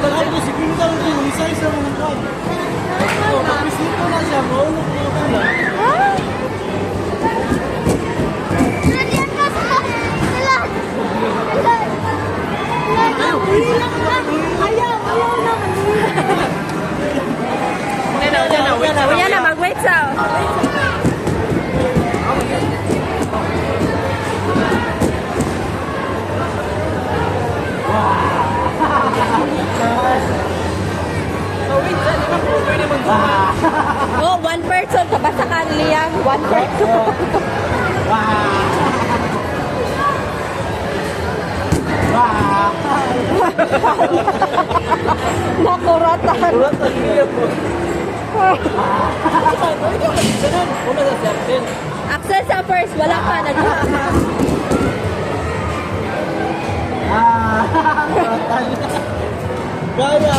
Tapos si Quintal din, isa-isa mo ng kwan. So, pag-visito na siya, maulog mo ito na. Kuya na, mag-wait sa. Oh, one person. Kabasa ka nila. One person. Nakuratan. Access sa first. Wala pa. Gaya,